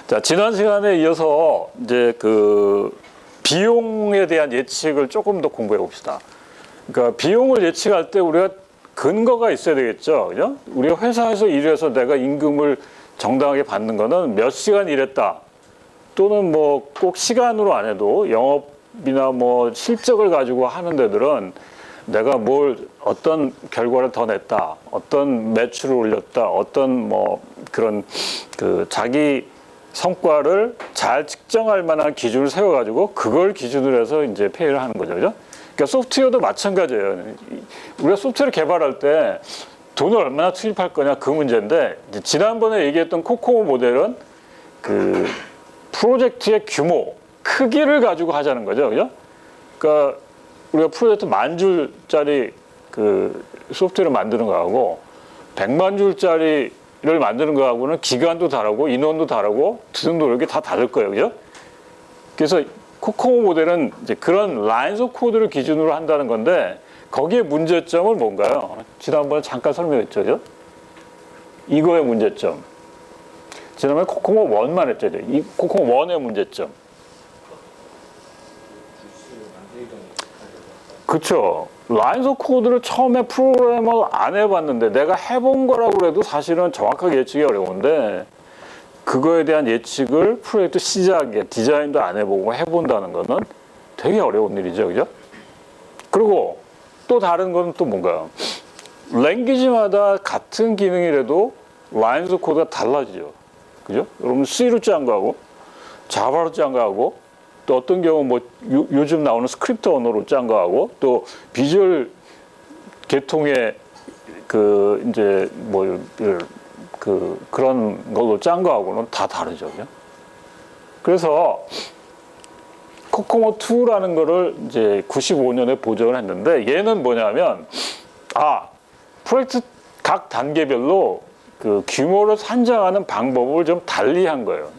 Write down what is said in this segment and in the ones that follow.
자, 지난 시간에 이어서 이제 그 비용에 대한 예측을 조금 더 공부해 봅시다. 그러니까 비용을 예측할 때 우리가 근거가 있어야 되겠죠. 그죠? 우리가 회사에서 일해서 내가 임금을 정당하게 받는 거는 몇 시간 일했다. 또는 뭐 꼭 시간으로 안 해도 영업이나 뭐 실적을 가지고 하는 데들은 내가 뭘 어떤 결과를 더 냈다. 어떤 매출을 올렸다. 어떤 뭐 그런 그 자기 성과를 잘 측정할 만한 기준을 세워가지고 그걸 기준으로 해서 이제 페이를 하는 거죠. 그죠? 그러니까 소프트웨어도 마찬가지예요. 우리가 소프트웨어를 개발할 때 돈을 얼마나 투입할 거냐 그 문제인데, 지난번에 얘기했던 코코모 모델은 그 프로젝트의 규모, 크기를 가지고 하자는 거죠. 그죠? 그러니까 우리가 프로젝트 10,000줄짜리 그 소프트웨어를 만드는 거하고 100만 줄짜리를 만드는 거하고는 기간도 다르고 인원도 다르고 드는 노력이 다 다를 거예요. 그죠? 그래서 코코모 모델은 이제 그런 라인스 오브 코드를 기준으로 한다는 건데, 거기에 문제점은 뭔가요? 지난번에 잠깐 설명했죠. 그죠? 이거의 문제점. 지난번에 코코모 1만 했죠. 이 코코모 1의 문제점. 그렇죠. 라인스 오브 코드를 처음에 프로그램을 안 해봤는데 내가 해본 거라고 해도 사실은 정확하게 예측이 어려운데, 그거에 대한 예측을 프로젝트 시작에 디자인도 안 해보고 해본다는 거는 되게 어려운 일이죠. 그죠? 그리고 또 다른 건 또 뭔가요? 랭귀지마다 같은 기능이라도 라인스 오브 코드가 달라지죠. 그죠? 여러분 C로 짠 거하고 자바로 짠 거하고, 또 어떤 경우 뭐 요즘 나오는 스크립트 언어로 짠 거하고, 또 비주얼 계통의 그 이제 뭐 그런 걸로 짠 거하고는 다 다르죠. 그죠? 그래서 코코모 2라는 거를 이제 95년에 보정을 했는데, 얘는 뭐냐면 프로젝트 각 단계별로 그 규모를 산정하는 방법을 좀 달리한 거예요.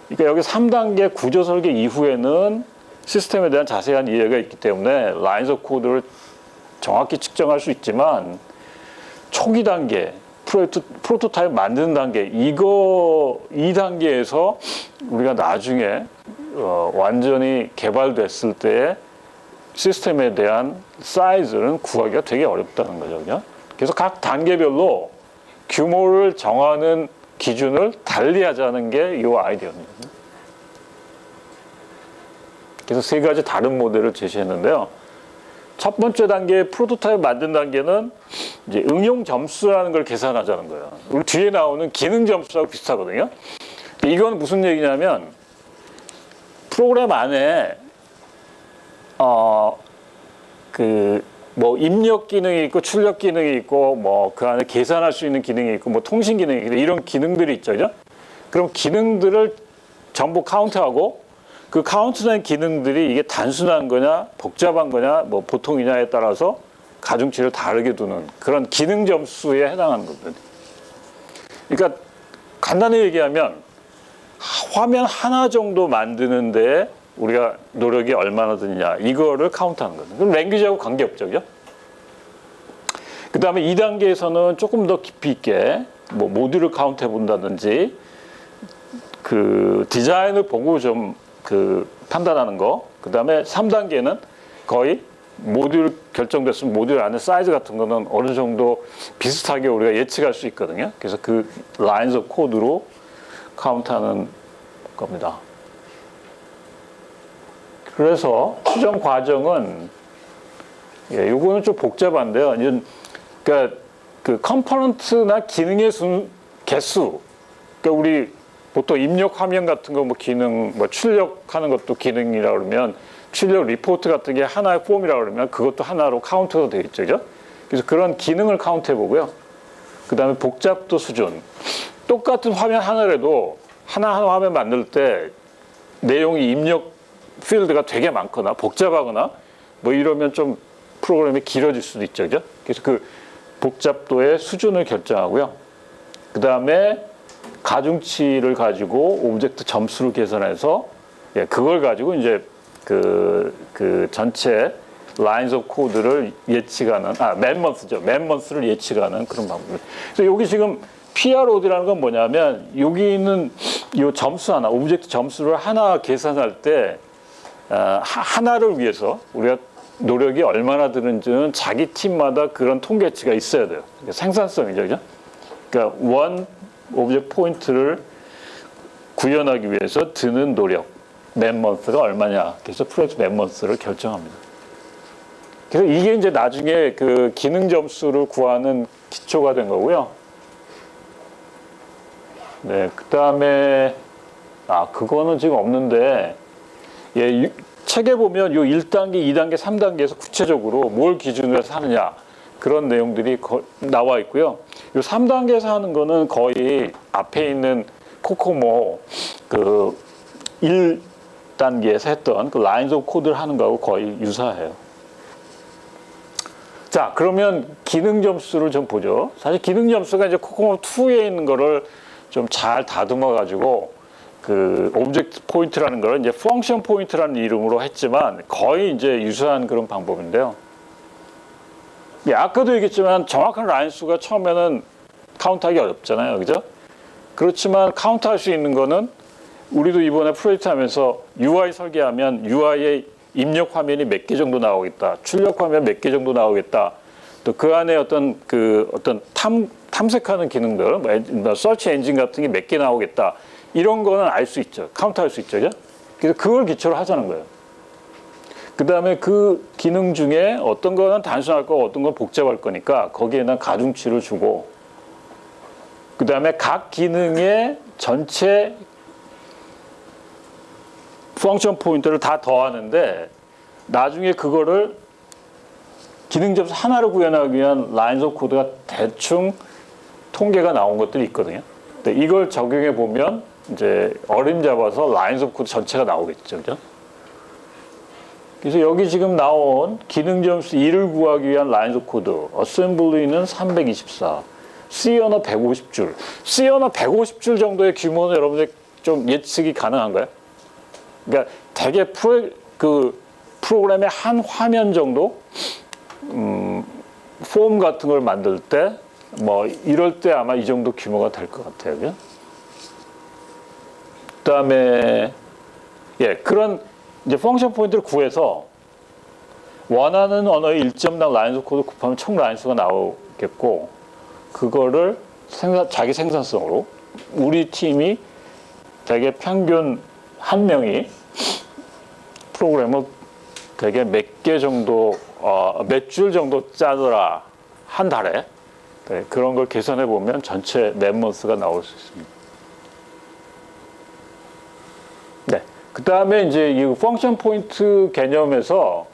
그러니까 여기 3단계 구조 설계 이후에는 시스템에 대한 자세한 이해가 있기 때문에 라인스 오브 코드를 정확히 측정할 수 있지만, 초기 단계 프로토타입 만드는 단계, 이 단계에서 우리가 나중에 완전히 개발됐을 때 시스템에 대한 사이즈는 구하기가 되게 어렵다는 거죠. 그죠? 그래서 각 단계별로 규모를 정하는 기준을 달리하자는 게 이 아이디어입니다. 그래서 세 가지 다른 모델을 제시했는데요. 첫 번째 단계 프로토타입 만든 단계는 이제 응용 점수라는 걸 계산하자는 거예요. 우리 뒤에 나오는 기능 점수하고 비슷하거든요. 이건 무슨 얘기냐면, 프로그램 안에 뭐 입력 기능이 있고 출력 기능이 있고 뭐 그 안에 계산할 수 있는 기능이 있고 뭐 통신 기능이 있고 이런 기능들이 있죠. 그죠? 그럼 기능들을 전부 카운트하고, 그 카운트된 기능들이 이게 단순한 거냐 복잡한 거냐 뭐 보통이냐에 따라서 가중치를 다르게 두는 그런 기능 점수에 해당하는 겁니다. 그러니까 간단히 얘기하면 화면 하나 정도 만드는데 우리가 노력이 얼마나 드느냐 이거를 카운트하는 거죠. 그럼 랭귀지하고 관계없죠. 그죠? 그 다음에 2단계에서는 조금 더 깊이 있게 뭐 모듈을 카운트해 본다든지 그 디자인을 보고 좀 그 판단하는 거. 그 다음에 3단계는 거의 모듈 결정됐으면 모듈 안에 사이즈 같은 거는 어느 정도 비슷하게 우리가 예측할 수 있거든요. 그래서 그 라인스 오브 코드로 카운트하는 겁니다. 그래서 추정 과정은 요거는 좀 복잡한데요. 그러니까 그 컴포넌트나 기능의 개수, 그러니까 우리 보통 입력 화면 같은 거 뭐 기능, 뭐 출력하는 것도 기능이라 그러면 출력 리포트 같은 게 하나의 폼이라 그러면 그것도 하나로 카운트가 되겠죠. 그죠? 그래서 그런 기능을 카운트해 보고요. 그 다음에 복잡도 수준. 똑같은 화면 하나라도 하나하나 화면 만들 때 내용이 입력 필드가 되게 많거나 복잡하거나 뭐 이러면 좀 프로그램이 길어질 수도 있죠. 그죠? 그래서 그 복잡도의 수준을 결정하고요. 그 다음에 가중치를 가지고 오브젝트 점수를 계산해서 그걸 가지고 이제 그 전체 라인스 오브 코드를 예측하는 맨먼스를 예측하는 그런 방법. 그래서 여기 지금 PROD라는 건 뭐냐면, 여기 있는 이 점수 하나, 오브젝트 점수를 하나 계산할 때 하나를 위해서 우리가 노력이 얼마나 드는지는 자기 팀마다 그런 통계치가 있어야 돼요. 그러니까 생산성이죠, 그죠? 그러니까 원 오브젝트 포인트를 구현하기 위해서 드는 노력, 맨먼스가 얼마냐. 그래서 프로젝트 맨먼스를 결정합니다. 그래서 이게 이제 나중에 그 기능 점수를 구하는 기초가 된 거고요. 네, 그 다음에, 그거는 지금 없는데, 예, 책에 보면 요 1단계, 2단계, 3단계에서 구체적으로 뭘 기준으로 해서 하느냐, 그런 내용들이 나와 있고요. 요 3단계에서 하는 거는 거의 앞에 있는 코코모 그 1단계에서 했던 그 라인즈 오브 코드를 하는 거하고 거의 유사해요. 자, 그러면 기능 점수를 좀 보죠. 사실 기능 점수가 이제 코코모 2에 있는 거를 좀 잘 다듬어 가지고 그 오브젝트 포인트라는 걸 이제 펑션 포인트라는 이름으로 했지만 거의 이제 유사한 그런 방법인데요. 예, 아까도 얘기했지만 정확한 라인 수가 처음에는 카운트하기 어렵잖아요, 그죠? 그렇지만 카운트할 수 있는 거는 우리도 이번에 프로젝트 하면서 UI 설계하면 UI의 입력 화면이 몇 개 정도 나오겠다, 출력 화면 몇 개 정도 나오겠다, 또 그 안에 어떤 탐색하는 기능들, 뭐 서치 엔진 같은 게 몇 개 나오겠다, 이런 거는 알 수 있죠. 카운트할 수 있죠. 그죠? 그래서 그걸 기초로 하자는 거예요. 그 다음에 그 기능 중에 어떤 거는 단순할 거고 어떤 건 복잡할 거니까 거기에는 가중치를 주고, 그 다음에 각 기능의 전체 펑션 포인트를 다 더하는데 나중에 그거를 기능 점수 하나를 구현하기 위한 라인즈 오브 코드가 대충 통계가 나온 것들이 있거든요. 근데 이걸 적용해 보면 이제 어림잡아서 라인즈 오브 코드 전체가 나오겠죠. 그죠? 그래서 여기 지금 나온 기능 점수 1을 구하기 위한 라인즈 오브 코드, 어셈블리는 324, C 언어 150줄. C 언어 150줄 정도의 규모는 여러분들 좀 예측이 가능한가요? 그러니까 대개 프로그램의 한 화면 정도 폼 같은 걸 만들 때 뭐 이럴 때 아마 이 정도 규모가 될 것 같아요. 그다음에 그런 이제 펑션 포인트를 구해서 원하는 언어의 1점당 라인즈 오브 코드 곱하면 총 라인 수가 나오겠고, 그거를 자기 생산성으로 우리 팀이 대개 평균 한 명이 프로그램을 대개 몇 개 정도, 몇 줄 정도 짜더라 한 달에, 네, 그런 걸 계산해 보면 전체 맨먼스가 나올 수 있습니다. 네, 그 다음에 이제 이 펑션 포인트 개념에서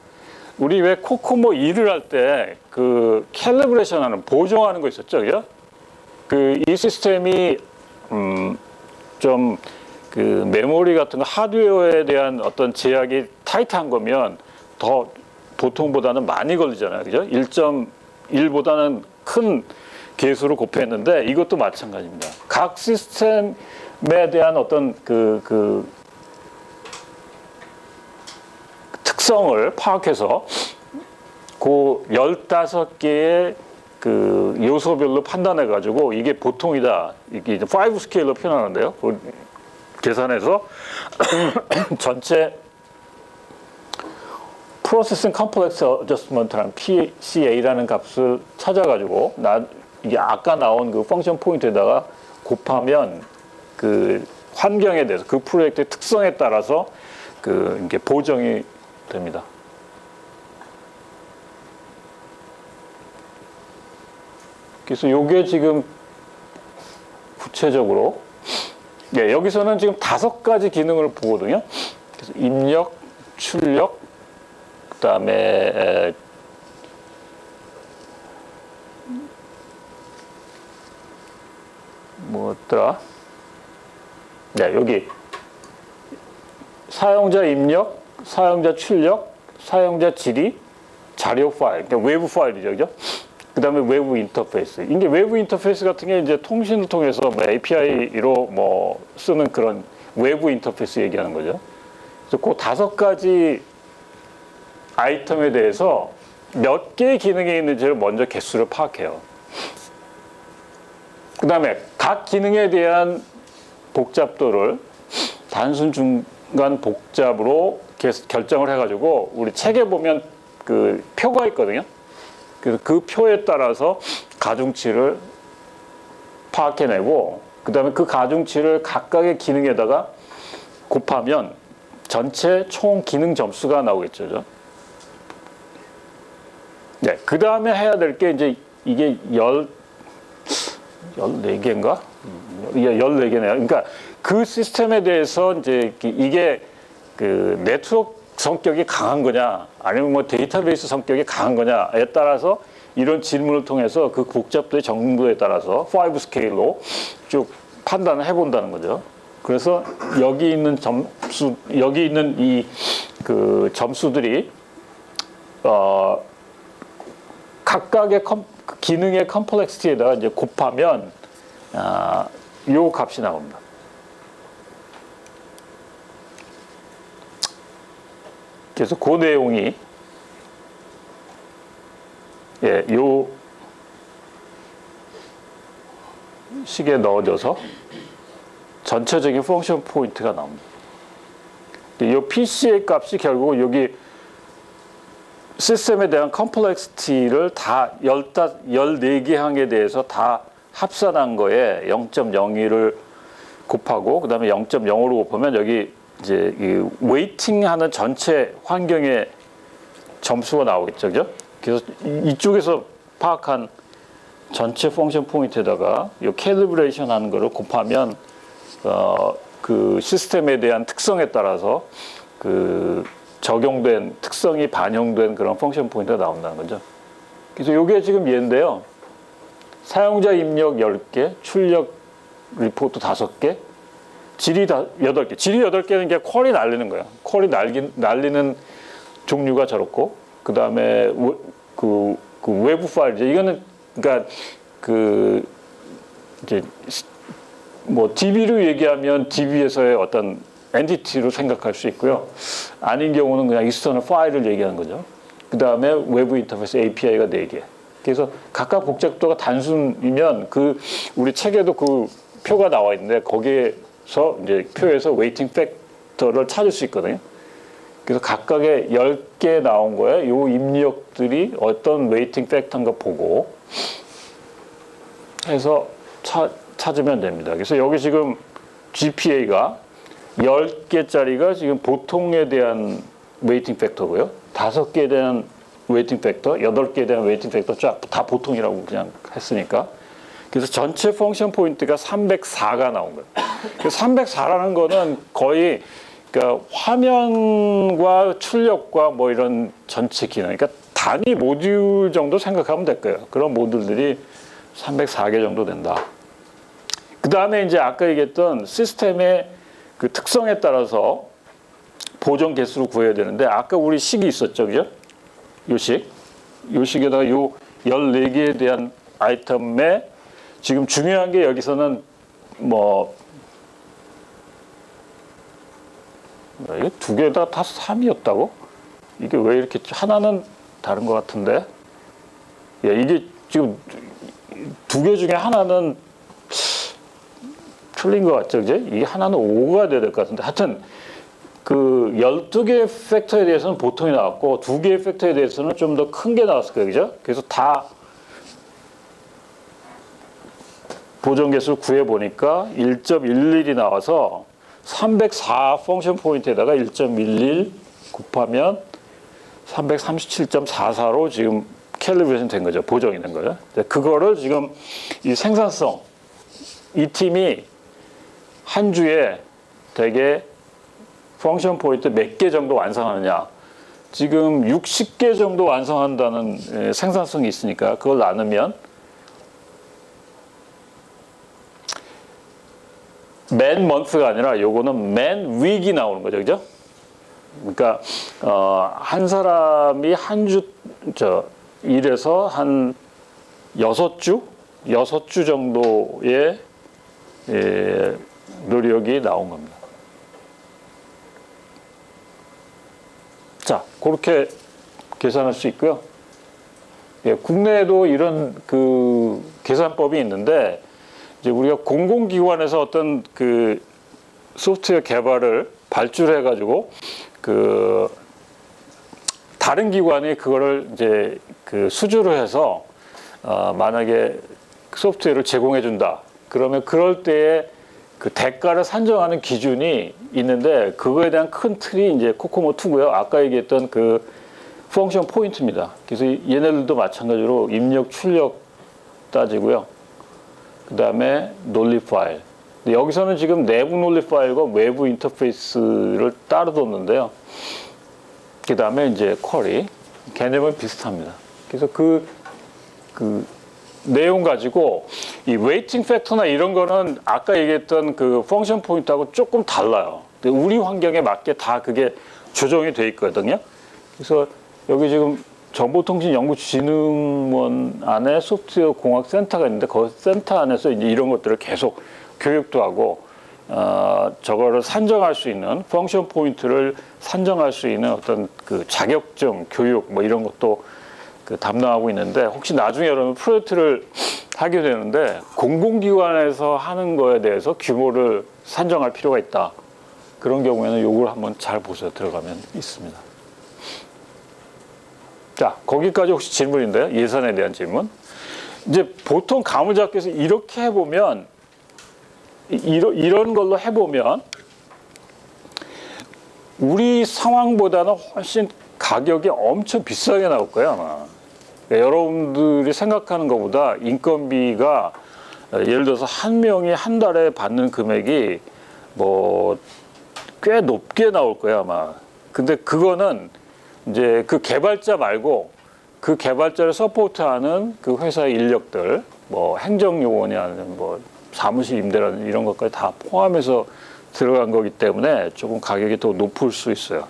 우리 왜 코코모 2를 할 때 그 캘리브레이션 하는, 보정하는 거 있었죠, 그죠? 그 이 시스템이 좀 그 메모리 같은 거 하드웨어에 대한 어떤 제약이 타이트한 거면 더 보통보다는 많이 걸리잖아요, 그죠? 1.1보다는 큰 개수를 곱했는데 이것도 마찬가지입니다. 각 시스템에 대한 어떤 그 특성을 파악해서 그 15개의 그 요소별로 판단해 가지고 이게 보통이다, 이게 5 스케일로 표현하는데요. 계산해서 전체 프로세싱 컴플렉스 어저스먼트라는 PCA라는 값을 찾아가지고 이게 아까 나온 그 펑션 포인트에다가 곱하면 그 환경에 대해서 그 프로젝트의 특성에 따라서 그 이게 보정이 됩니다. 그래서 요게 지금 구체적으로 여기서는 지금 5가지 기능을 보거든요. 그래서 입력, 출력, 그다음에 뭐였더라? 네, 여기 사용자 입력, 사용자 출력, 사용자 질의, 자료 파일, 그러니까 외부 파일이죠, 그죠? 그 다음에 외부 인터페이스. 이게 외부 인터페이스 같은 게 이제 통신을 통해서 뭐 API로 뭐 쓰는 그런 외부 인터페이스 얘기하는 거죠. 그래서 그 5가지 아이템에 대해서 몇 개의 기능이 있는지를 먼저 개수를 파악해요. 그 다음에 각 기능에 대한 복잡도를 단순 중간 복잡으로 결정을 해가지고 우리 책에 보면 그 표가 있거든요. 그래서 그 표에 따라서 가중치를 파악해내고 그 다음에 그 가중치를 각각의 기능에다가 곱하면 전체 총 기능 점수가 나오겠죠. 네, 그 다음에 해야 될 게 이제 이게 14개인가? 14개네요. 그러니까 그 시스템에 대해서 이제 이게 그 네트워크 성격이 강한 거냐, 아니면 뭐 데이터베이스 성격이 강한 거냐에 따라서 이런 질문을 통해서 그 복잡도의 정도에 따라서 5 스케일로 쭉 판단을 해본다는 거죠. 그래서 여기 있는 이 그 점수들이 각각의 기능의 컴플렉시티에다가 이제 곱하면 요 값이 나옵니다. 그래서 그 내용이 요 식에 넣어져서 전체적인 펑션 포인트가 나옵니다. 이 PC의 값이 결국 여기 시스템에 대한 컴플렉시티를 다 14개 항에 대해서 다 합산한 거에 0.01을 곱하고 그 다음에 0.05로 곱하면 여기 이제 이 웨이팅하는 전체 환경의 점수가 나오겠죠, 그죠? 그래서 이쪽에서 파악한 전체 펑션 포인트에다가 이 캘리브레이션 하는 거를 곱하면 그 시스템에 대한 특성에 따라서 그 적용된 특성이 반영된 그런 펑션 포인트가 나온다는 거죠. 그래서 이게 지금 얘인데요. 사용자 입력 10개, 출력 리포트 5개, 질이 8개. 질이 8개는 이게 퀄이 날리는 거예요. 퀄이 날리는 종류가 저렇고, 그 다음에 그 외부 파일이죠. 이거는 그러니까 그 이제 뭐 DB로 얘기하면 DB에서의 어떤 엔티티로 생각할 수 있고요. 아닌 경우는 그냥 익스터널 파일을 얘기하는 거죠. 그 다음에 외부 인터페이스 API가 4개. 그래서 각각 복잡도가 단순이면 그 우리 책에도 그 표가 나와 있는데 거기에서 이제 표에서 웨이팅 팩터를 찾을 수 있거든요. 그래서 각각의 10개 나온 거에 요 입력들이 어떤 웨이팅 팩터인가 보고 해서 찾으면 됩니다. 그래서 여기 지금 GPA가 10개짜리가 지금 보통에 대한 웨이팅 팩터고요. 5개에 대한 웨이팅 팩터, 8개에 대한 웨이팅 팩터 쫙 다 보통이라고 그냥 했으니까. 그래서 전체 펑션 포인트가 304가 나온 거예요. 304라는 거는 거의 그러니까 화면과 출력과 뭐 이런 전체 기능, 그러니까 단위 모듈 정도 생각하면 될 거예요. 그런 모듈들이 304개 정도 된다. 그 다음에 이제 아까 얘기했던 시스템의 그 특성에 따라서 보정 개수를 구해야 되는데 아까 우리 식이 있었죠, 그죠? 요 식에다가 요 14개에 대한 아이템에 지금 중요한 게 여기서는 뭐 이게 두 개 다 3이었다고? 이게 왜 이렇게 하나는 다른 것 같은데? 이게 지금 두 개 중에 하나는 틀린 것 같죠, 이제? 이게 하나는 5가 돼야 될 것 같은데. 하여튼, 그 12개의 팩터에 대해서는 보통이 나왔고, 2개의 팩터에 대해서는 좀 더 큰 게 나왔을 거예요, 그죠? 그래서 다 보정 개수를 구해보니까 1.11이 나와서 304 펑션 포인트에다가 1.11 곱하면 337.44로 지금 캘리브레이션 된 거죠. 보정이 된 거죠. 그거를 지금 이 생산성, 이 팀이 한 주에 대개 펑션 포인트 몇 개 정도 완성하느냐. 지금 60개 정도 완성한다는 생산성이 있으니까 그걸 나누면 맨 먼스가 아니라 요거는 맨 윅이 나오는 거죠. 그죠? 그러니까 한 사람이 한 주 일해서 한 6주 정도의 노력이 나온 겁니다. 자, 그렇게 계산할 수 있고요. 국내에도 이런 그 계산법이 있는데 이제 우리가 공공기관에서 어떤 그 소프트웨어 개발을 발주를 해가지고 그 다른 기관이 그거를 이제 그 수주를 해서 만약에 소프트웨어를 제공해 준다. 그러면 그럴 때에 그 대가를 산정하는 기준이 있는데 그거에 대한 큰 틀이 이제 코코모 2고요. 아까 얘기했던 그 펑션 포인트입니다. 그래서 얘네들도 마찬가지로 입력, 출력 따지고요. 그 다음에 논리 파일. 여기서는 지금 내부 논리 파일과 외부 인터페이스를 따로 뒀는데요. 그 다음에 이제 쿼리. 개념은 비슷합니다. 그래서 그 내용 가지고 이 웨이팅 팩터나 이런 거는 아까 얘기했던 그 펑션 포인트하고 조금 달라요. 우리 환경에 맞게 다 그게 조정이 돼 있거든요. 그래서 여기 지금 정보통신연구진흥원 안에 소프트웨어 공학센터가 있는데 그 센터 안에서 이제 이런 것들을 계속 교육도 하고 저거를 산정할 수 있는 펑션 포인트를 산정할 수 있는 어떤 그 자격증 교육 뭐 이런 것도 그 담당하고 있는데 혹시 나중에 여러분 프로젝트를 하게 되는데 공공기관에서 하는 거에 대해서 규모를 산정할 필요가 있다. 그런 경우에는 요걸 한번 잘 보세요. 들어가면 있습니다. 자, 거기까지 혹시 질문인데요. 예산에 대한 질문. 이제 보통 감을 잡기 위해서 이렇게 해보면 이런 걸로 해보면 우리 상황보다는 훨씬 가격이 엄청 비싸게 나올 거예요, 아마. 그러니까 여러분들이 생각하는 것보다 인건비가 예를 들어서 한 명이 한 달에 받는 금액이 뭐 꽤 높게 나올 거예요, 아마. 근데 그거는 이제 그 개발자 말고 그 개발자를 서포트하는 그 회사의 인력들, 뭐 행정요원이 아니면 뭐 사무실 임대라는 이런 것까지 다 포함해서 들어간 거기 때문에 조금 가격이 더 높을 수 있어요.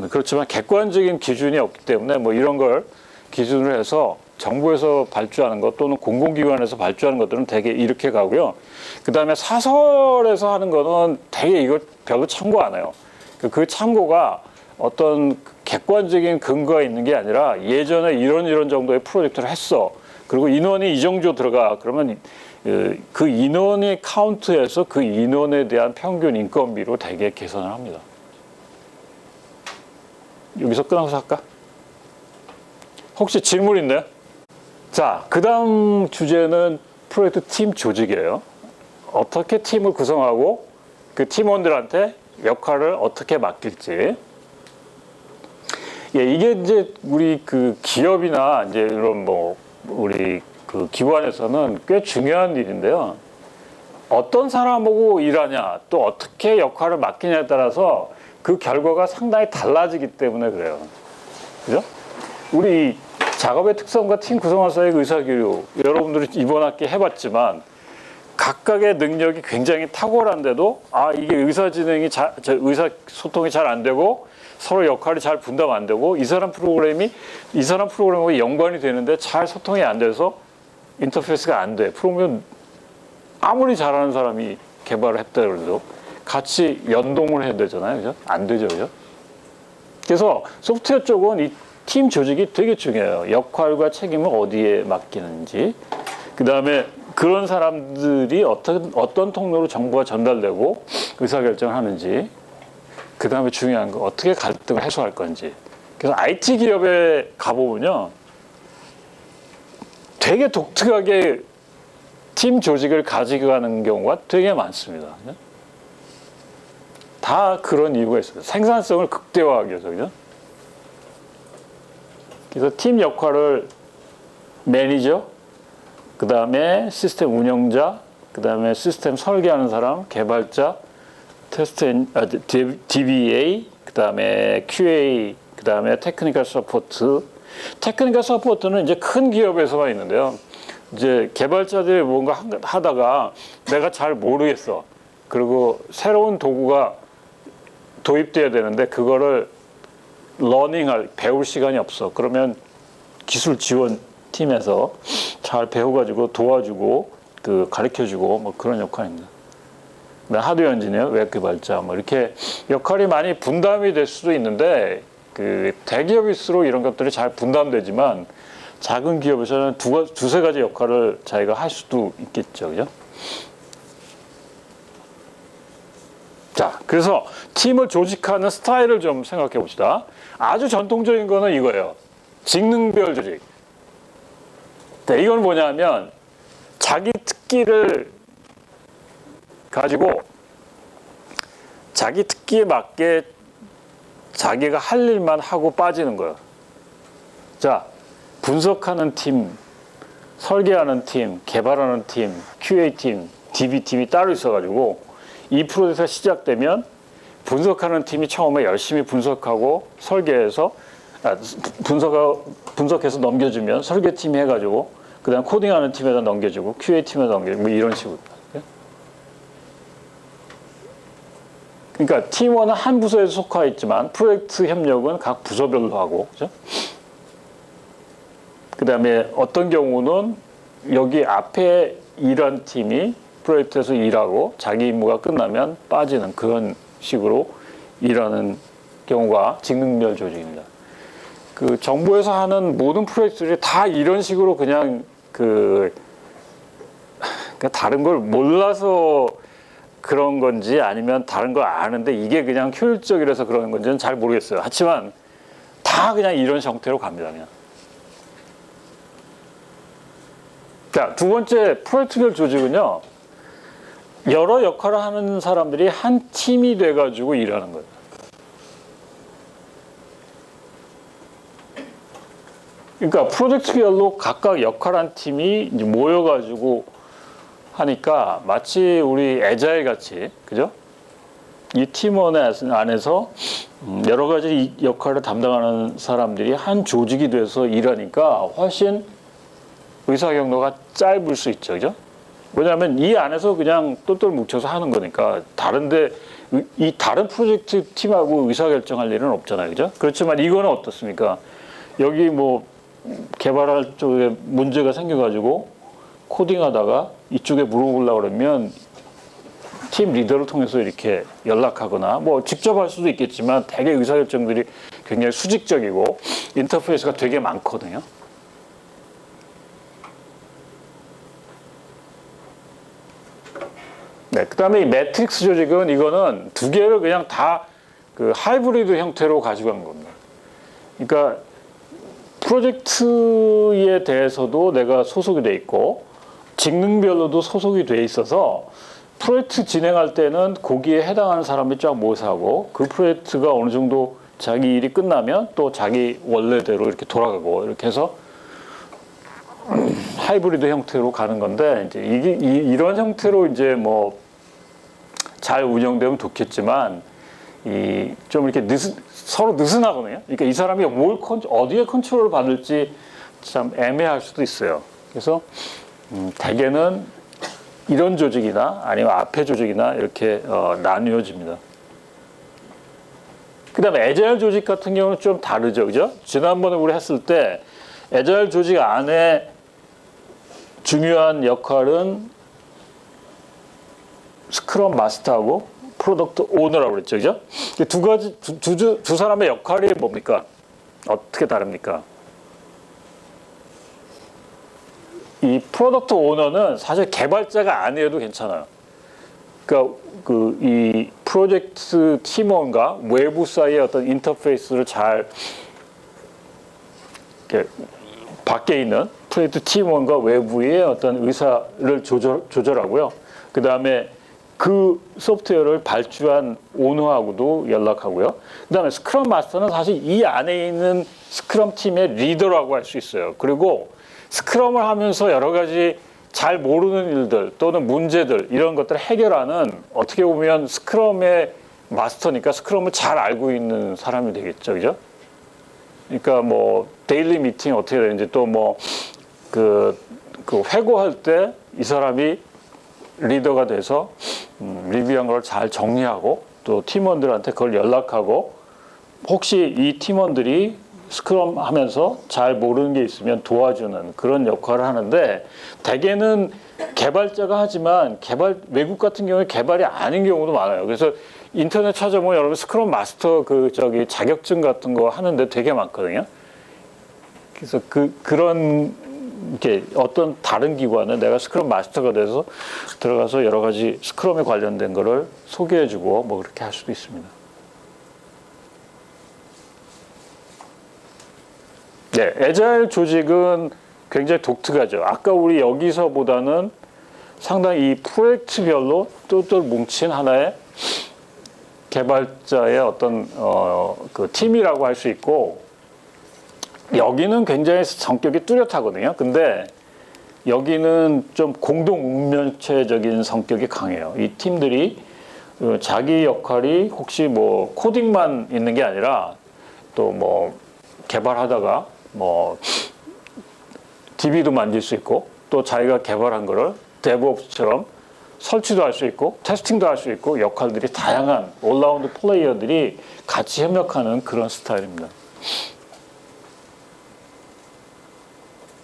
그렇지만 객관적인 기준이 없기 때문에 뭐 이런 걸 기준으로 해서 정부에서 발주하는 것 또는 공공기관에서 발주하는 것들은 대개 이렇게 가고요. 그 다음에 사설에서 하는 거는 대개 이거 별로 참고 안 해요. 그 참고가 어떤 객관적인 근거가 있는 게 아니라 예전에 이런 정도의 프로젝트를 했어. 그리고 인원이 이 정도 들어가. 그러면 그 인원이 카운트해서 그 인원에 대한 평균 인건비로 대개 계산을 합니다. 여기서 끊어서 할까? 혹시 질문 있나요? 자, 그 다음 주제는 프로젝트 팀 조직이에요. 어떻게 팀을 구성하고 그 팀원들한테 역할을 어떻게 맡길지. 예, 이게 이제 우리 그 기업이나 이제 이런 뭐 우리 그 기관에서는 꽤 중요한 일인데요. 어떤 사람하고 일하냐, 또 어떻게 역할을 맡기냐에 따라서 그 결과가 상당히 달라지기 때문에 그래요. 그죠? 우리 작업의 특성과 팀 구성원사의 의사교류, 여러분들이 이번 학기 해봤지만 각각의 능력이 굉장히 탁월한데도 이게 의사소통이 잘 안 되고 서로 역할이 잘 분담 안 되고 이 사람 프로그램하고 연관이 되는데 잘 소통이 안 돼서 인터페이스가 안 돼. 프로그램 아무리 잘하는 사람이 개발을 했다 그래도 같이 연동을 해야 되잖아요. 그죠? 안 되죠. 그죠? 그래서 소프트웨어 쪽은 이 팀 조직이 되게 중요해요. 역할과 책임을 어디에 맡기는지. 그 다음에 그런 사람들이 어떤 통로로 정보가 전달되고 의사결정을 하는지. 그 다음에 중요한 거 어떻게 갈등을 해소할 건지. 그래서 IT 기업에 가보면요. 되게 독특하게 팀 조직을 가지고 가는 경우가 되게 많습니다. 다 그런 이유가 있어요. 생산성을 극대화하기 위해서. 그죠? 그래서 팀 역할을 매니저, 그 다음에 시스템 운영자, 그 다음에 시스템 설계하는 사람, 개발자, DBA, 그 다음에 QA, 그 다음에 테크니컬 서포트. 테크니컬 서포트는 이제 큰 기업에서만 있는데요. 이제 개발자들이 뭔가 하다가 내가 잘 모르겠어. 그리고 새로운 도구가 도입돼야 되는데 그거를 배울 시간이 없어. 그러면 기술 지원 팀에서 잘 배워가지고 도와주고 가르쳐주고 뭐 그런 역할입니다. 하드웨어 엔지니어, 웹 개발자 뭐 이렇게 역할이 많이 분담이 될 수도 있는데 그 대기업일수록 이런 것들이 잘 분담되지만 작은 기업에서는 두세 가지 역할을 자기가 할 수도 있겠죠. 그죠? 자, 그래서 팀을 조직하는 스타일을 좀 생각해 봅시다. 아주 전통적인 거는 이거예요. 직능별 조직. 네, 이건 뭐냐면 자기 특기를 가지고 자기 특기에 맞게 자기가 할 일만 하고 빠지는 거예요. 자, 분석하는 팀, 설계하는 팀, 개발하는 팀, QA팀, DB팀이 따로 있어가지고 이 프로젝트가 시작되면 분석하는 팀이 처음에 열심히 분석하고 설계해서 분석해서 넘겨주면 설계팀이 해가지고 그다음 코딩하는 팀에다 넘겨주고 QA팀에다 넘겨주고 뭐 이런 식으로. 그러니까 팀원은 한 부서에 속하 있지만 프로젝트 협력은 각 부서별로 하고, 그죠? 그다음에 어떤 경우는 여기 앞에 일한 팀이 프로젝트에서 일하고 자기 임무가 끝나면 빠지는 그런 식으로 일하는 경우가 직능별 조직입니다. 그 정부에서 하는 모든 프로젝트들이 다 이런 식으로 그냥 그러니까 다른 걸 몰라서 그런 건지 아니면 다른 걸 아는데 이게 그냥 효율적이라서 그러는 건지는 잘 모르겠어요. 하지만 다 그냥 이런 형태로 갑니다. 그냥. 자, 두 번째 프로젝트별 조직은요. 여러 역할을 하는 사람들이 한 팀이 돼가지고 일하는 거예요. 그러니까 프로젝트별로 각각 역할한 팀이 이제 모여가지고 하니까 마치 우리 애자일 같이, 그죠? 이 팀원 안에서 여러 가지 역할을 담당하는 사람들이 한 조직이 돼서 일하니까 훨씬 의사 경로가 짧을 수 있죠, 그죠? 왜냐하면 이 안에서 그냥 똘똘 뭉쳐서 하는 거니까 다른데 이 다른 프로젝트 팀하고 의사결정할 일은 없잖아요, 그죠? 그렇지만 이거는 어떻습니까? 여기 뭐 개발할 쪽에 문제가 생겨가지고 코딩하다가 이쪽에 물어보려고 그러면 팀 리더를 통해서 이렇게 연락하거나 뭐 직접 할 수도 있겠지만 대개 의사결정들이 굉장히 수직적이고 인터페이스가 되게 많거든요. 네, 그 다음에 이 매트릭스 조직은 이거는 두 개를 그냥 다 그 하이브리드 형태로 가져간 겁니다. 그러니까 프로젝트에 대해서도 내가 소속이 돼 있고 직능별로도 소속이 돼 있어서 프로젝트 진행할 때는 거기에 해당하는 사람이 쫙 모여서 하고 그 프로젝트가 어느 정도 자기 일이 끝나면 또 자기 원래대로 이렇게 돌아가고 이렇게 해서 하이브리드 형태로 가는 건데 이제 이런 형태로 이제 뭐 잘 운영되면 좋겠지만 좀 이렇게 서로 느슨하거든요. 그러니까 이 사람이 어디에 컨트롤을 받을지 참 애매할 수도 있어요. 그래서 대개는 이런 조직이나 아니면 앞에 조직이나 이렇게 나뉘어집니다. 그 다음에 애자일 조직 같은 경우는 좀 다르죠. 그죠? 지난번에 우리 했을 때 애자일 조직 안에 중요한 역할은 스크럼 마스터하고 프로덕트 오너라고 그랬죠. 그죠? 두 사람의 역할이 뭡니까? 어떻게 다릅니까? 이 프로덕트 오너는 사실 개발자가 아니어도 괜찮아요. 그러니까 이 프로젝트 팀원과 외부 사이의 어떤 인터페이스를 잘 이렇게 밖에 있는 프로젝트 팀원과 외부의 어떤 의사를 조절하고요. 그 다음에 그 소프트웨어를 발주한 오너하고도 연락하고요. 그 다음에 스크럼 마스터는 사실 이 안에 있는 스크럼 팀의 리더라고 할 수 있어요. 그리고 스크럼을 하면서 여러 가지 잘 모르는 일들 또는 문제들 이런 것들을 해결하는 어떻게 보면 스크럼의 마스터니까 스크럼을 잘 알고 있는 사람이 되겠죠. 그죠? 그러니까 뭐 데일리 미팅 어떻게 되는지 또 뭐 그 회고할 때 이 사람이 리더가 돼서 리뷰한 걸 잘 정리하고 또 팀원들한테 그걸 연락하고 혹시 이 팀원들이 스크럼 하면서 잘 모르는 게 있으면 도와주는 그런 역할을 하는데 대개는 개발자가 하지만 외국 같은 경우에 개발이 아닌 경우도 많아요. 그래서 인터넷 찾아보면 여러분 스크럼 마스터 자격증 같은 거 하는데 되게 많거든요. 그래서 그런 이렇게 어떤 다른 기관에 내가 스크럼 마스터가 돼서 들어가서 여러 가지 스크럼에 관련된 거를 소개해주고 뭐 그렇게 할 수도 있습니다. 네, 애자일 조직은 굉장히 독특하죠. 아까 우리 여기서보다는 상당히 이 프로젝트별로 똘똘 뭉친 하나의 개발자의 어떤 그 팀이라고 할 수 있고, 여기는 굉장히 성격이 뚜렷하거든요. 근데 여기는 좀 공동 운명체적인 성격이 강해요. 이 팀들이 자기 역할이 혹시 뭐 코딩만 있는 게 아니라 또 뭐 개발하다가 뭐 DB도 만질 수 있고, 또 자기가 개발한 거를 데브옵스처럼 설치도 할 수 있고 테스팅도 할 수 있고, 역할들이 다양한 올라운드 플레이어들이 같이 협력하는 그런 스타일입니다.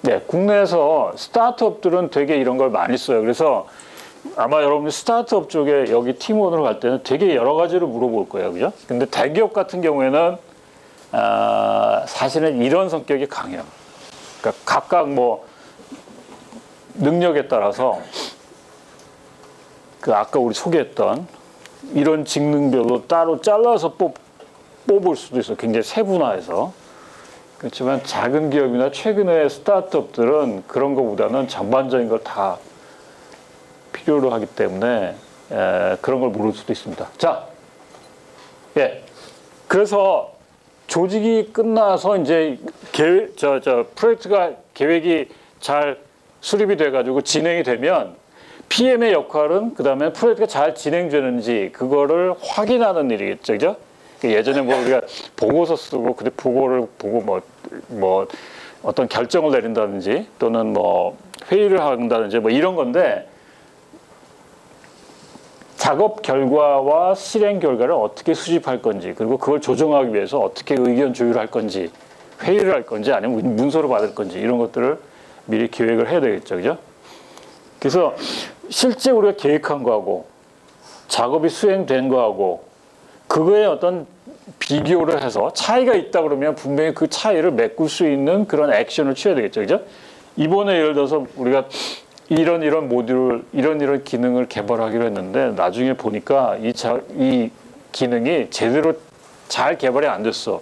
네, 국내에서 스타트업들은 되게 이런 걸 많이 써요. 그래서 아마 여러분들 스타트업 쪽에 여기 팀원으로 갈 때는 되게 여러 가지를 물어볼 거예요. 그죠? 근데 대기업 같은 경우에는 사실은 이런 성격이 강해요. 그러니까 각각 뭐 능력에 따라서 그 아까 우리 소개했던 이런 직능별로 따로 잘라서 뽑을 수도 있어요. 굉장히 세분화해서. 그렇지만 작은 기업이나 최근의 스타트업들은 그런 것보다는 전반적인 걸 다 필요로 하기 때문에 그런 걸 물을 수도 있습니다. 자, 예. 그래서 조직이 끝나서 이제 프로젝트가 계획이 잘 수립이 돼가지고 진행이 되면 PM의 역할은 그 다음에 프로젝트가 잘 진행되는지 그거를 확인하는 일이겠죠, 그죠? 예전에 뭐 우리가 보고서 쓰고 그때 보고를 보고 뭐 어떤 결정을 내린다든지 또는 뭐 회의를 한다든지 뭐 이런 건데, 작업 결과와 실행 결과를 어떻게 수집할 건지, 그리고 그걸 조정하기 위해서 어떻게 의견 조율할 건지, 회의를 할 건지 아니면 문서로 받을 건지, 이런 것들을 미리 계획을 해야 되겠죠, 그죠? 그래서 실제 우리가 계획한 거하고 작업이 수행된 거하고 그거에 어떤 비교를 해서 차이가 있다 그러면 분명히 그 차이를 메꿀 수 있는 그런 액션을 취해야 되겠죠, 그죠? 이번에 예를 들어서 우리가 이런 모듈, 이런 기능을 개발하기로 했는데 나중에 보니까 이 기능이 제대로 잘 개발이 안 됐어.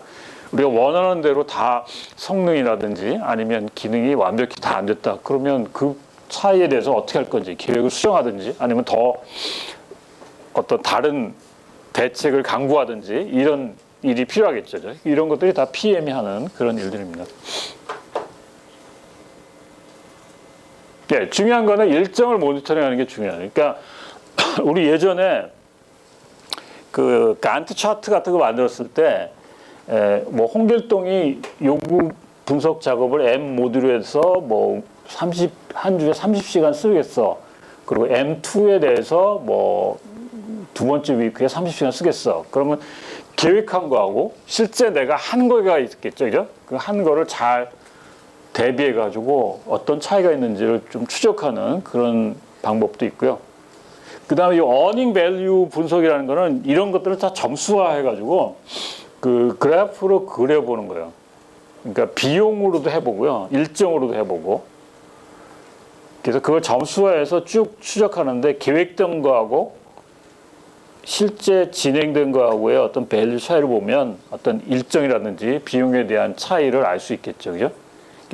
우리가 원하는 대로 다 성능이라든지 아니면 기능이 완벽히 다 안 됐다. 그러면 그 차이에 대해서 어떻게 할 건지 계획을 수정하든지 아니면 더 어떤 다른 대책을 강구하든지 이런 일이 필요하겠죠. 이런 것들이 다 PM이 하는 그런 일들입니다. 네, 중요한 거는 일정을 모니터링하는 게 중요해요. 그러니까 우리 예전에 그 간트 차트 같은 거 만들었을 때 뭐 홍길동이 요구 분석 작업을 M 모듈에서 뭐 한 주에 30시간 쓰겠어. 그리고 M2에 대해서 뭐 두 번째 위크에 30시간 쓰겠어. 그러면 계획한 거하고 실제 내가 한 거가 있겠죠, 그죠? 그 한 거를 잘 대비해 가지고 어떤 차이가 있는지를 좀 추적하는 그런 방법도 있고요. 그 다음에 이 어닝 밸류 분석이라는 거는 이런 것들을 다 점수화해 가지고 그 그래프로 그려보는 거예요. 그러니까 비용으로도 해보고요, 일정으로도 해보고. 그래서 그걸 점수화해서 쭉 추적하는데 계획된 거하고 실제 진행된 거하고의 어떤 밸류 차이를 보면 어떤 일정이라든지 비용에 대한 차이를 알 수 있겠죠, 그죠?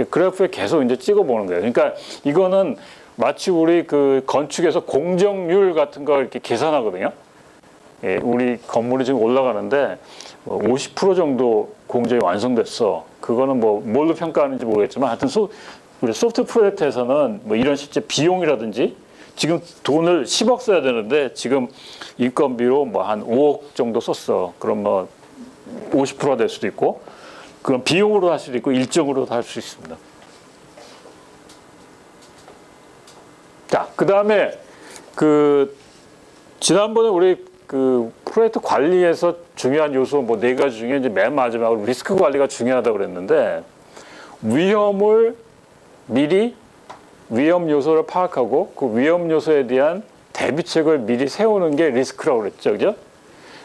그래프에 계속 이제 찍어보는 거예요. 그러니까 이거는 마치 우리 그 건축에서 공정률 같은 거 이렇게 계산하거든요. 예, 우리 건물이 지금 올라가는데 50% 정도 공정이 완성됐어. 그거는 뭐 뭘로 평가하는지 모르겠지만 하여튼 우리 소프트 프로젝트에서는 뭐 이런 실제 비용이라든지 지금 돈을 10억 써야 되는데 지금 인건비로 뭐 한 5억 정도 썼어. 그럼 뭐 50%가 될 수도 있고, 그럼 비용으로 할 수도 있고 일정으로도 할 수 있습니다. 자, 그 다음에 그 지난번에 우리 그 프로젝트 관리에서 중요한 요소 뭐 4가지 중에 이제 맨 마지막으로 리스크 관리가 중요하다고 그랬는데, 위험을 미리 위험 요소를 파악하고 그 위험 요소에 대한 대비책을 미리 세우는 게 리스크라고 그랬죠, 그죠?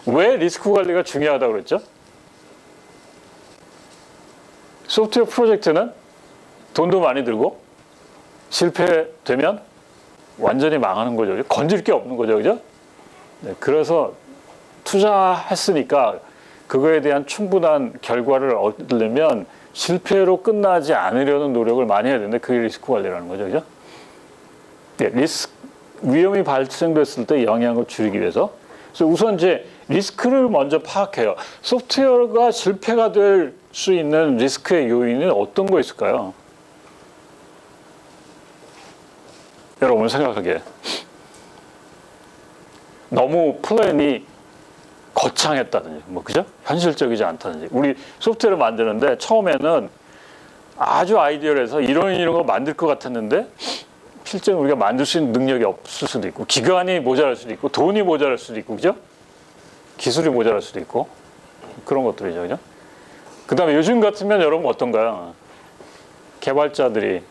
왜 리스크 관리가 중요하다고 그랬죠? 소프트웨어 프로젝트는 돈도 많이 들고 실패되면 완전히 망하는 거죠. 건질 게 없는 거죠. 그죠? 네, 그래서 투자했으니까 그거에 대한 충분한 결과를 얻으려면 실패로 끝나지 않으려는 노력을 많이 해야 되는데 그게 리스크 관리라는 거죠. 그죠? 네, 위험이 발생됐을 때 영향을 줄이기 위해서. 그래서 우선 이제 리스크를 먼저 파악해요. 소프트웨어가 실패가 될 수 있는 리스크의 요인은 어떤 거 있을까요? 여러분 생각하기에 너무 플랜이 거창했다든지, 뭐 그죠? 현실적이지 않다든지. 우리 소프트웨어를 만드는데 처음에는 아주 아이디어해서 이런 거 만들 것 같았는데 실제로 우리가 만들 수 있는 능력이 없을 수도 있고, 기간이 모자랄 수도 있고, 돈이 모자랄 수도 있고, 그죠? 기술이 모자랄 수도 있고, 그런 것들이죠, 그죠? 그 다음에 요즘 같으면 여러분 어떤가요? 개발자들이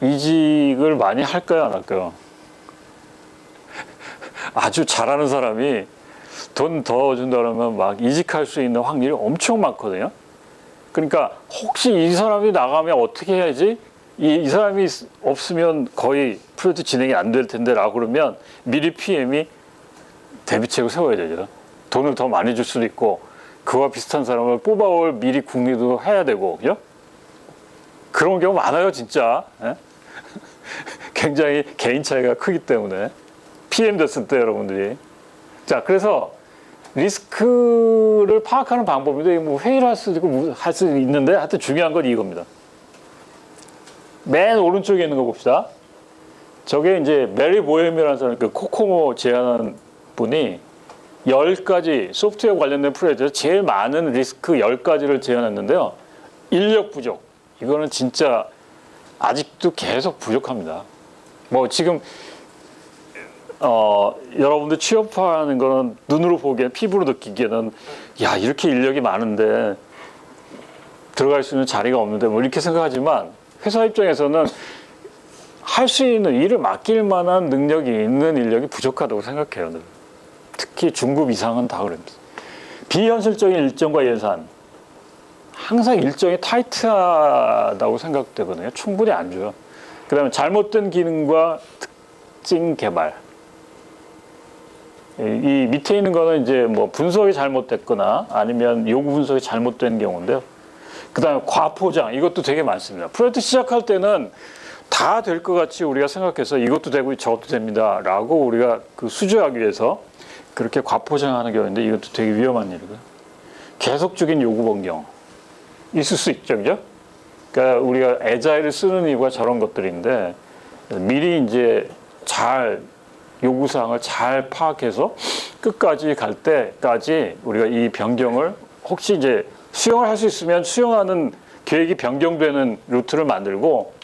이직을 많이 할까요, 안 할까요? 아주 잘하는 사람이 돈 더 준다 그러면 막 이직할 수 있는 확률이 엄청 많거든요. 그러니까 혹시 이 사람이 나가면 어떻게 해야지? 이 사람이 없으면 거의 프로젝트 진행이 안 될 텐데 라고 그러면 미리 PM이 대비책을 세워야 되죠. 돈을 더 많이 줄 수도 있고 그와 비슷한 사람을 뽑아올 미리 궁리도 해야 되고, 그죠? 그런 경우 많아요, 진짜. 굉장히 개인 차이가 크기 때문에. PM 됐을 때 여러분들이. 자, 그래서 리스크를 파악하는 방법인데, 뭐 회의를 할 수도 있고, 할 수 있는데, 하여튼 중요한 건 이겁니다. 맨 오른쪽에 있는 거 봅시다. 저게 이제 메리 보엠이라는 사람, 그 코코모 제안한 분이 10가지 소프트웨어 관련된 프로젝트에서 제일 많은 리스크 10가지를 제안했는데요. 인력 부족. 이거는 진짜 아직도 계속 부족합니다. 뭐 지금 여러분들 취업하는 거는 눈으로 보기엔, 피부로 느끼기에는 야, 이렇게 인력이 많은데 들어갈 수 있는 자리가 없는데 뭐 이렇게 생각하지만 회사 입장에서는 할 수 있는 일을 맡길 만한 능력이 있는 인력이 부족하다고 생각해요. 늘. 특히 중급 이상은 다 그럽니다. 비현실적인 일정과 예산. 항상 일정이 타이트하다고 생각되거든요. 충분히 안 줘요. 그 다음에 잘못된 기능과 특징 개발. 이 밑에 있는 거는 이제 뭐 분석이 잘못됐거나 아니면 요구 분석이 잘못된 경우인데요. 그 다음에 과포장. 이것도 되게 많습니다. 프로젝트 시작할 때는 다 될 것 같이 우리가 생각해서 이것도 되고 저것도 됩니다. 라고 우리가 그 수주하기 위해서 그렇게 과포장하는 경우인데 이것도 되게 위험한 일이고요. 계속적인 요구 변경. 있을 수 있죠, 그죠? 그러니까 우리가 애자일을 쓰는 이유가 저런 것들인데 미리 이제 잘 요구사항을 잘 파악해서 끝까지 갈 때까지 우리가 이 변경을 혹시 이제 수용을 할 수 있으면 수용하는 계획이 변경되는 루트를 만들고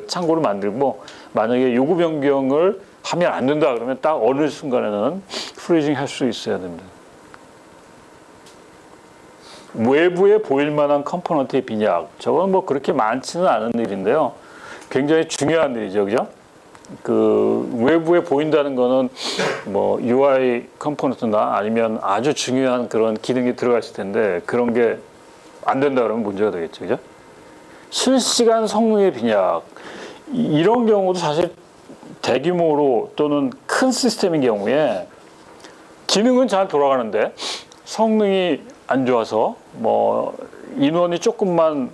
창고를 만들고 만약에 요구 변경을 하면 안 된다 그러면 딱 어느 순간에는 프리징 할 수 있어야 됩니다. 외부에 보일 만한 컴포넌트의 빈약. 저건 뭐 그렇게 많지는 않은 일인데요. 굉장히 중요한 일이죠. 그죠? 그 외부에 보인다는 거는 뭐 UI 컴포넌트나 아니면 아주 중요한 그런 기능이 들어가 있을 텐데 그런 게 안 된다 그러면 문제가 되겠죠. 그죠? 실시간 성능의 빈약. 이런 경우도 사실 대규모로 또는 큰 시스템인 경우에 기능은 잘 돌아가는데 성능이 안 좋아서 뭐 인원이 조금만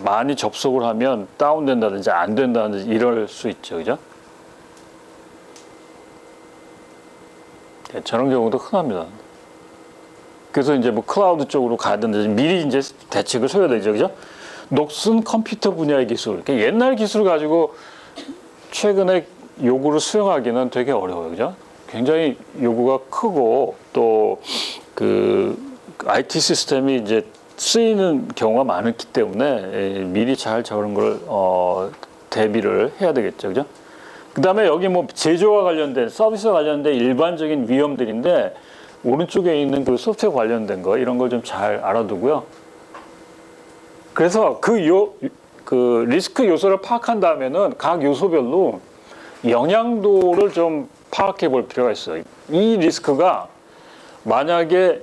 많이 접속을 하면 다운된다든지 안 된다든지 이럴 수 있죠. 그죠? 네, 저런 경우도 흔합니다. 그래서 이제 뭐 클라우드 쪽으로 가야 되는데 미리 이제 대책을 세워야 되죠. 그죠? 녹슨 컴퓨터 분야의 기술. 그러니까 옛날 기술을 가지고 최근에 요구를 수용하기는 되게 어려워요. 그죠? 굉장히 요구가 크고 또 그 IT 시스템이 이제 쓰이는 경우가 많기 때문에 미리 잘 저런 걸 대비를 해야 되겠죠. 그죠? 그 다음에 여기 뭐 제조와 관련된 서비스와 관련된 일반적인 위험들인데 오른쪽에 있는 그 소프트웨어 관련된 거 이런 걸 좀 잘 알아두고요. 그래서 그 리스크 요소를 파악한 다음에는 각 요소별로 영향도를 좀 파악해 볼 필요가 있어요. 이 리스크가 만약에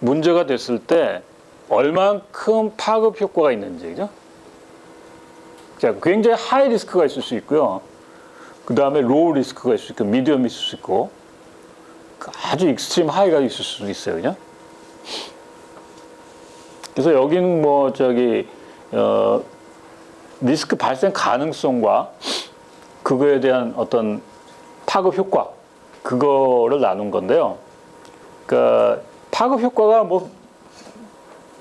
문제가 됐을 때 얼만큼 파급 효과가 있는지, 그죠? 자, 굉장히 하이 리스크가 있을 수 있고요. 그 다음에 로우 리스크가 있을 수 있고, 미디엄이 있을 수 있고, 아주 익스트림 하이가 있을 수도 있어요. 그냥. 그래서 여기는 뭐, 리스크 발생 가능성과 그거에 대한 어떤 파급 효과, 그거를 나눈 건데요. 그러니까 파급 효과가 뭐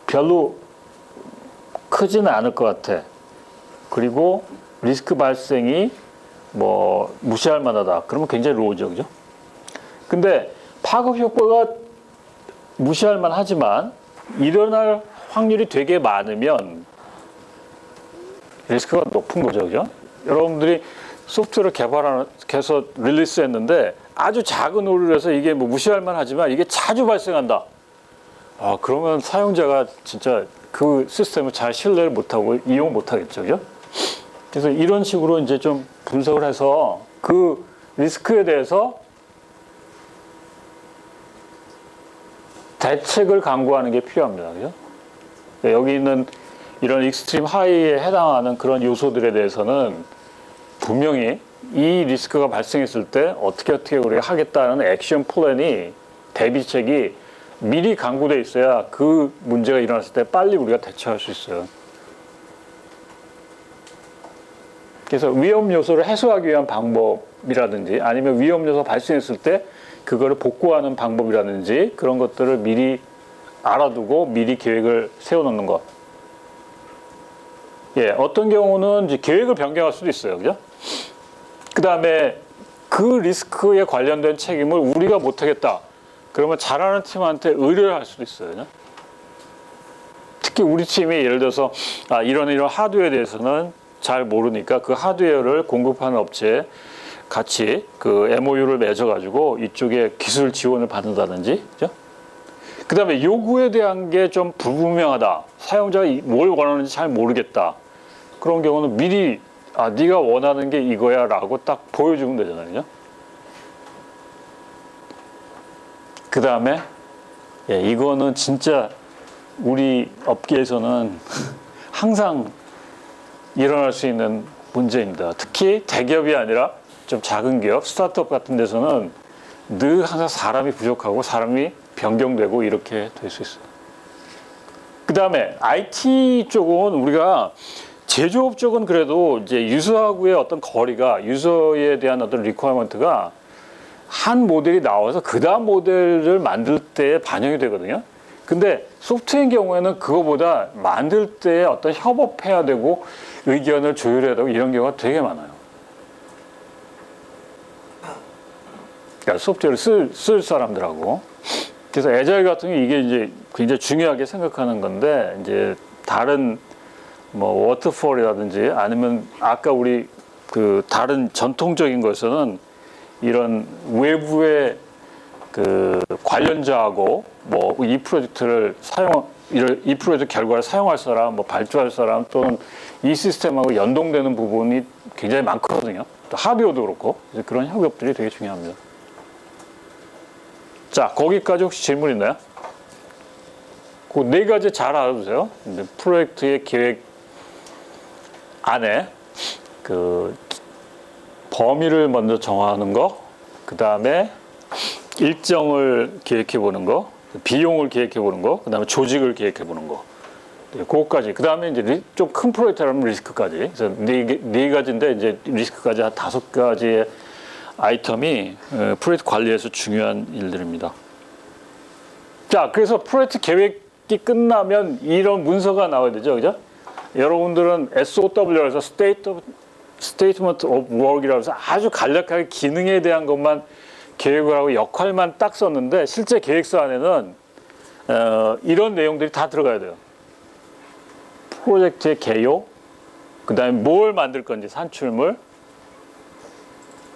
별로 크지는 않을 것 같아. 그리고 리스크 발생이 뭐 무시할 만하다. 그러면 굉장히 로우죠, 그죠? 근데 파급 효과가 무시할 만하지만 일어날 확률이 되게 많으면 리스크가 높은 거죠, 그죠? 여러분들이 소프트웨어를 개발해서 릴리스했는데 아주 작은 오류를 해서 이게 뭐 무시할 만하지만 이게 자주 발생한다. 아, 그러면 사용자가 진짜 그 시스템을 잘 신뢰를 못하고 이용 못하겠죠, 그죠? 그래서 이런 식으로 이제 좀 분석을 해서 그 리스크에 대해서 대책을 강구하는 게 필요합니다, 그죠? 여기 있는 이런 익스트림 하이에 해당하는 그런 요소들에 대해서는 분명히 이 리스크가 발생했을 때 어떻게 우리가 하겠다는 액션 플랜이, 대비책이 미리 강구돼 있어야 그 문제가 일어났을 때 빨리 우리가 대처할 수 있어요. 그래서 위험 요소를 해소하기 위한 방법이라든지 아니면 위험 요소 발생했을 때 그거를 복구하는 방법이라든지 그런 것들을 미리 알아두고 미리 계획을 세워놓는 것. 예, 어떤 경우는 이제 계획을 변경할 수도 있어요. 그죠? 그 다음에 그 리스크에 관련된 책임을 우리가 못하겠다. 그러면 잘하는 팀한테 의뢰를 할 수도 있어요. 그죠? 특히 우리 팀이 예를 들어서 이런 하드웨어에 대해서는 잘 모르니까 그 하드웨어를 공급하는 업체에 같이 그 MOU를 맺어가지고 이쪽에 기술 지원을 받는다든지. 그죠? 그 다음에 요구에 대한 게 좀 불분명하다. 사용자가 뭘 원하는지 잘 모르겠다. 그런 경우는 미리 네가 원하는 게 이거야 라고 딱 보여주면 되잖아요. 그죠? 그 다음에 이거는 진짜 우리 업계에서는 항상 일어날 수 있는 문제입니다. 특히 대기업이 아니라 좀 작은 기업, 스타트업 같은 데서는 늘 항상 사람이 부족하고 사람이 변경되고 이렇게 될 수 있어요. 그 다음에 IT 쪽은 우리가 제조업 쪽은 그래도 이제 유저하고의 어떤 거리가, 유저에 대한 어떤 리퀘어먼트가 한 모델이 나와서 그 다음 모델을 만들 때 반영이 되거든요. 근데 소프트웨어의 경우에는 그거보다 만들 때 어떤 협업해야 되고 의견을 조율해야 되고 이런 경우가 되게 많아요. 그러니까 소프트웨어를 쓸 사람들하고. 그래서 애자일 같은 경우 이게 이제 굉장히 중요하게 생각하는 건데, 이제 다른 뭐 워터폴이라든지 아니면 아까 우리 그 다른 전통적인 것에서는 이런 외부의 그 관련자하고 뭐 이 프로젝트를 이 프로젝트 결과를 사용할 사람, 뭐 발주할 사람 또는 이 시스템하고 연동되는 부분이 굉장히 많거든요. 또 하드웨어도 그렇고 그런 협업들이 되게 중요합니다. 자, 거기까지 혹시 질문 있나요? 그 네 가지 잘 알아두세요. 프로젝트의 계획 안에 그 범위를 먼저 정하는 거, 그 다음에 일정을 계획해 보는 거, 비용을 계획해 보는 거, 그 다음에 조직을 계획해 보는 거. 그거까지. 그 다음에 이제 좀 큰 프로젝트라면 리스크까지. 그래서 네 가지인데 이제 리스크까지 한 5가지의 아이템이 프로젝트 관리에서 중요한 일들입니다. 자, 그래서 프로젝트 계획이 끝나면 이런 문서가 나와야 되죠, 그죠? 여러분들은 SOW라서 Statement of Work이라고 해서 아주 간략하게 기능에 대한 것만 계획을 하고 역할만 딱 썼는데 실제 계획서 안에는 이런 내용들이 다 들어가야 돼요. 프로젝트의 개요, 그 다음에 뭘 만들 건지 산출물,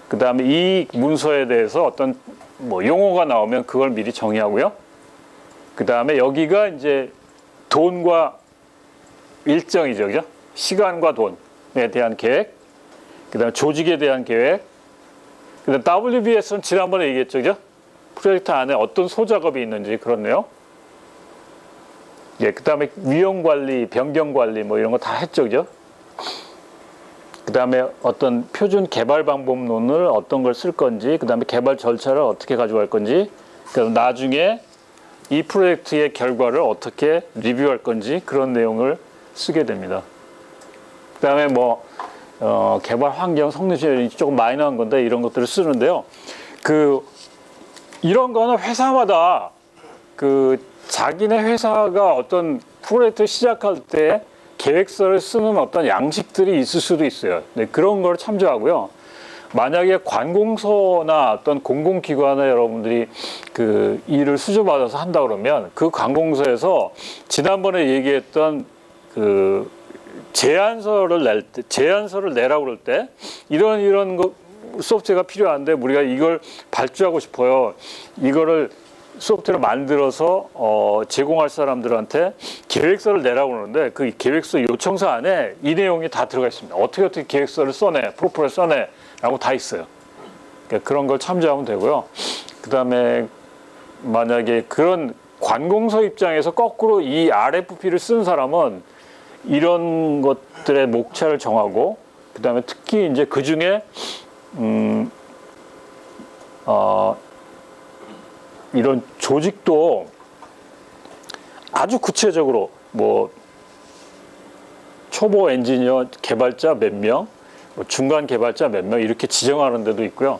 그 다음에 이 문서에 대해서 어떤 뭐 용어가 나오면 그걸 미리 정의하고요. 그 다음에 여기가 이제 돈과 일정이죠, 그죠? 시간과 돈에 대한 계획, 그 다음에 조직에 대한 계획, 그 다음에 WBS는 지난번에 얘기했죠, 그죠? 프로젝트 안에 어떤 소작업이 있는지 그렇네요. 예, 그 다음에 위험 관리, 변경 관리 뭐 이런 거 다 했죠, 그죠? 그다음에 어떤 표준 개발 방법론을 어떤 걸 쓸 건지, 그다음에 개발 절차를 어떻게 가져갈 건지, 그다음 나중에 이 프로젝트의 결과를 어떻게 리뷰할 건지 그런 내용을 쓰게 됩니다. 그다음에 뭐 개발 환경, 성능시 조금 마이너한 건데 이런 것들을 쓰는데요. 이런 거는 회사마다 자기네 회사가 어떤 프로젝트를 시작할 때 계획서를 쓰는 어떤 양식들이 있을 수도 있어요. 네, 그런 걸 참조하고요. 만약에 관공서나 어떤 공공기관에 여러분들이 일을 수주받아서 한다 그러면 그 관공서에서 지난번에 얘기했던 제안서를 내라고 그럴 때 이런 소프트웨어가 필요한데 우리가 이걸 발주하고 싶어요. 이거를 소프트웨어를 만들어서 제공할 사람들한테 계획서를 내라고 그러는데 그 계획서 요청서 안에 이 내용이 다 들어가 있습니다. 어떻게 계획서를 써내, 프로포를 써내 라고 다 있어요. 그러니까 그런 걸 참조하면 되고요. 그 다음에 만약에 그런 관공서 입장에서 거꾸로 이 RFP를 쓴 사람은 이런 것들의 목차를 정하고 그 다음에 특히 이제 그 중에 이런 조직도 아주 구체적으로 뭐 초보 엔지니어 개발자 몇 명, 중간 개발자 몇 명 이렇게 지정하는 데도 있고요.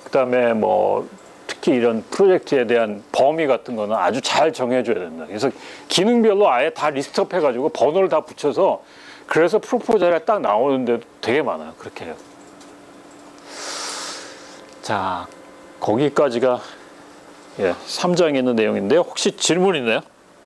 그다음에 뭐 특히 이런 프로젝트에 대한 범위 같은 거는 아주 잘 정해줘야 된다. 그래서 기능별로 아예 다 리스트업 해가지고 번호를 다 붙여서 그래서 프로포절이 딱 나오는 데도 되게 많아요. 그렇게 해요. 자, 거기까지가 3장에 있는 내용인데요. 혹시 질문 있나요?